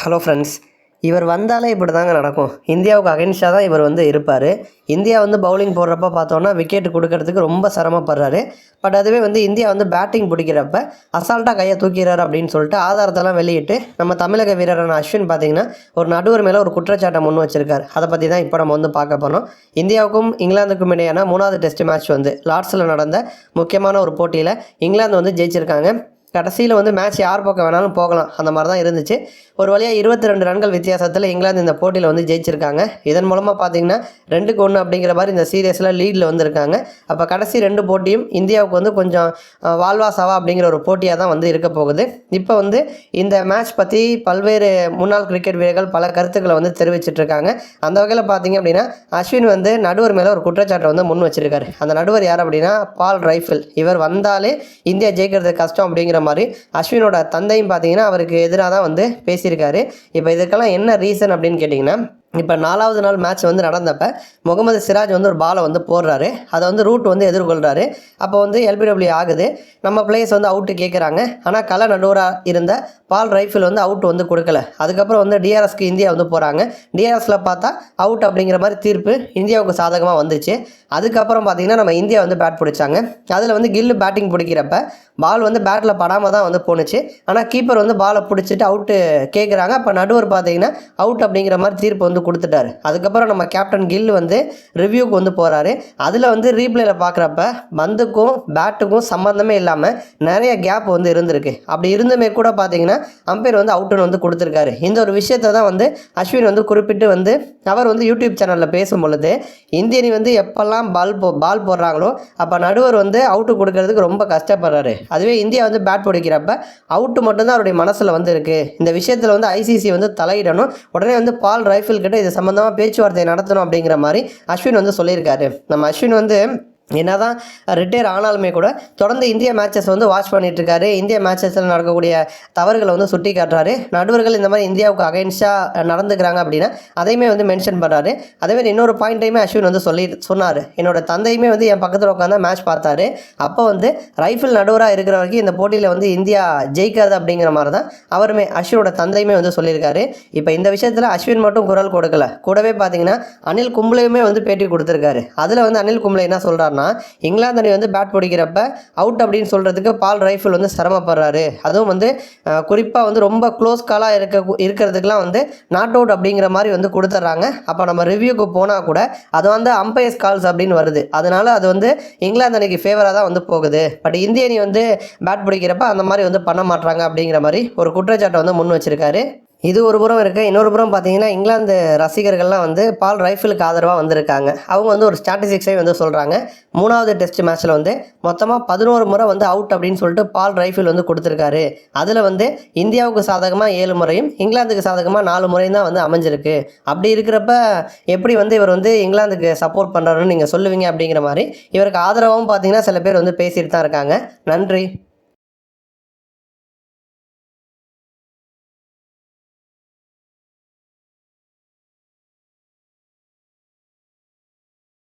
Hello friends, இவர் வந்தாலே இப்படி தாங்க நடக்கும். இந்தியாவுக்கு அகைன்ஸ்டாக தான் இவர் இருப்பார். இந்தியா பவுலிங் போடுறப்ப பார்த்தோன்னா விக்கெட் கொடுக்கறதுக்கு ரொம்ப சிரமப்படுறாரு. பட் அதுவே இந்தியா பேட்டிங் பிடிக்கிறப்ப அசால்ட்டாக கையை தூக்கிறாரு அப்படின்னு சொல்லிட்டு ஆதாரத்தெல்லாம் வெளியிட்டு நம்ம தமிழக வீரரான அஸ்வின் பார்த்தீங்கன்னா ஒரு நடுவர் மேலே ஒரு குற்றச்சாட்டை முன் வச்சிருக்காரு. அதை பற்றி தான் இப்போ நம்ம பார்க்க போகிறோம். இந்தியாவுக்கும் இங்கிலாந்துக்கும் இடையான 3வது டெஸ்ட் மேட்ச் லார்ட்ஸில் நடந்த முக்கியமான ஒரு போட்டியில் இங்கிலாந்து ஜெயிச்சிருக்காங்க. கடைசியில் மேட்ச் யார் பக்கம் வேணாலும் போகலாம், அந்த மாதிரி தான் இருந்துச்சு. ஒரு வழியாக 22 ரன்கள் வித்தியாசத்தில் இங்கிலாந்து இந்த போட்டியில் ஜெயிச்சிருக்காங்க. இதன் மூலமாக பார்த்தீங்கன்னா 2-1 அப்படிங்கிற மாதிரி இந்த சீரியஸில் லீடில் இருக்காங்க. அப்போ கடைசி 2 போட்டியும் இந்தியாவுக்கு கொஞ்சம் வாழ்வா சாவா அப்படிங்கிற ஒரு போட்டியாக தான் இருக்க போகுது. இப்போ இந்த மேட்ச் பற்றி பல்வேறு முன்னாள் கிரிக்கெட் வீரர்கள் பல கருத்துக்களை தெரிவிச்சிட்ருக்காங்க. அந்த வகையில் பார்த்தீங்க அப்படின்னா அஸ்வின் நடுவர் மேலே ஒரு குற்றச்சாட்டை முன் வச்சிருக்காரு. அந்த நடுவர் யார் அப்படின்னா பால் ரைஃபிள். இவர் வந்தாலே இந்தியா ஜெயிக்கிறது கஷ்டம் அப்படிங்கிற மாதிரி அஸ்வினோட தந்தையும் பார்த்தீங்கன்னா அவருக்கு எதிராக தான் பேசியிருக்காரு. இப்போ இதுக்கெல்லாம் என்ன ரீசன் அப்படின்னு கேட்டிங்கன்னா, இப்போ 4வது நாள் மேட்ச் நடந்தப்போ முகமது சிராஜ் ஒரு பாலை போடுறாரு. அதை ரூட் எதிர்கொள்கிறாரு. அப்போ எல்பிடபிள்யூ ஆகுது. நம்ம பிளேயர்ஸ் அவுட்டு கேட்குறாங்க. ஆனால் கள நடுவராக இருந்த பால் ரைஃபிள் அவுட் கொடுக்கல. அதுக்கப்புறம் டிஆர்எஸ்க்கு இந்தியா போகிறாங்க. டிஆர்எஸில் பார்த்தா அவுட் அப்படிங்கிற மாதிரி தீர்ப்பு இந்தியாவுக்கு சாதகமாக வந்துச்சு. அதுக்கப்புறம் பார்த்திங்கன்னா நம்ம இந்தியா பேட் பிடிச்சாங்க. அதில் கில்லு பேட்டிங் பிடிக்கிறப்ப பால் பேட்டில் படாமல் தான் போணுச்சு. ஆனால் கீப்பர் பாலை பிடிச்சிட்டு அவுட்டு கேட்குறாங்க. அப்போ நடுவர் பார்த்தீங்கன்னா அவுட் அப்படிங்கிற மாதிரி தீர்ப்பு கொடுத்துட்டாரு. அதுக்கப்புறம் நம்ம கேப்டன் கில் ரிவ்யூக்கு போகிறாரு. அதில் ரீப்ளேல பார்க்குறப்ப பந்துக்கும் பேட்டுக்கும் சம்மந்தமே இல்லாமல் நிறைய கேப் இருந்திருக்கு. அப்படி இருந்துமே கூட பார்த்தீங்கன்னா அம்பையர் அவுட்டுன்னு கொடுத்துருக்காரு. இந்த ஒரு விஷயத்தை தான் அஸ்வின் குறிப்பிட்டு அவர் யூடியூப் சேனலில் பேசும் பொழுது இந்திய அணி எப்பெல்லாம் பால் போடுறாங்களோ அப்போ நடுவர் அவுட்டு கொடுக்கறதுக்கு ரொம்ப கஷ்டப்படுறாரு. அதுவே இந்தியா பேட் பிடிக்கிறப்ப அவுட்டு மட்டும்தான் அவருடைய மனசில் இருக்குது. இந்த விஷயத்தில் ஐசிசி தலையிடணும். உடனே பால் ரைஃபிள் கிட்ட இது சம்மந்தமாக பேச்சுவார்த்தை நடத்தணும் அப்படிங்கிற மாதிரி அஸ்வின் சொல்லியிருக்காரு. நம்ம அஸ்வின் என்னதான் ரிட்டையர் ஆனாலுமே கூட தொடர்ந்து இந்திய மேட்சஸ் வாட்ச் பண்ணிட்டு இருக்காரு. இந்திய மேட்சஸில் நடக்கக்கூடிய தவறுகளை சுட்டி காட்டுறாரு. நடுவர்கள் இந்த மாதிரி இந்தியாவுக்கு அகைன்ஸ்டாக நடந்துக்கிறாங்க அப்படின்னா அதையுமே மென்ஷன் பண்ணுறாரு. அதேமாதிரி இன்னொரு பாயிண்ட்டையுமே அஸ்வின் சொன்னார். என்னோட தந்தையுமே என் பக்கத்தில் உட்காந்து மேட்ச் பார்த்தாரு. அப்போ ரைஃபிள் நடுவராக இருக்கிற வரைக்கும் இந்த போட்டியில் இந்தியா ஜெயிக்காது அப்படிங்கிற மாதிரி தான் அவருமே அஸ்வினோட தந்தையுமே சொல்லியிருக்காரு. இப்போ இந்த விஷயத்தில் அஸ்வின் மட்டும் குரல் கொடுக்கல, கூடவே பார்த்தீங்கன்னா அனில் கும்ப்ளேயுமே பேட்டி கொடுத்துருக்காரு. அதில் அனில் கும்ப்ளே என்ன சொல்கிறார், இங்கிலாந்து அணி பேட் பிடிக்கிறப்ப அவுட் அப்படின்னு சொல்றதுக்கு பால் ரைஃபிள் சிரமப்படுறாரு. அதுவும் குறிப்பாக ரொம்ப க்ளோஸ் காலாக இருக்கிறதுக்கெல்லாம் நாட் அவுட் அப்படிங்கிற மாதிரி கொடுத்துட்றாங்க. அப்போ நம்ம ரிவ்யூக்கு போனால் கூட அது அம்பையர்ஸ் கால்ஸ் அப்படின்னு வருது. அதனால அது இங்கிலாந்து அணிக்கு ஃபேவராக தான் போகுது. பட் இந்திய அணி பேட் பிடிக்கிறப்ப அந்த மாதிரி பண்ண மாட்டாங்க அப்படிங்கிற மாதிரி ஒரு குற்றச்சாட்டை முன் வச்சிருக்காரு. இது ஒரு புறம் இருக்குது. இன்னொரு புறம் பார்த்தீங்கன்னா இங்கிலாந்து ரசிகர்கள்லாம் பால் ரைஃபிளுக்கு ஆதரவாக வந்திருக்காங்க. அவங்க ஒரு ஸ்டாட்டிஸ்டிக்ஸை சொல்கிறாங்க. 3வது டெஸ்ட் மேட்ச்சில் மொத்தமாக 11 முறை அவுட் அப்படின்னு சொல்லிட்டு பால் ரைஃபிள் கொடுத்துருக்காரு. அதில் இந்தியாவுக்கு சாதகமாக 7 முறையும் இங்கிலாந்துக்கு சாதகமாக 4 முறையும் தான் அமைஞ்சிருக்கு. அப்படி இருக்கிறப்ப எப்படி இவர் இங்கிலாந்துக்கு சப்போர்ட் பண்ணுறாருன்னு நீங்கள் சொல்லுவீங்க அப்படிங்கிற மாதிரி இவருக்கு ஆதரவாகவும் பார்த்தீங்கன்னா சில பேர் பேசிட்டு தான் இருக்காங்க. நன்றி.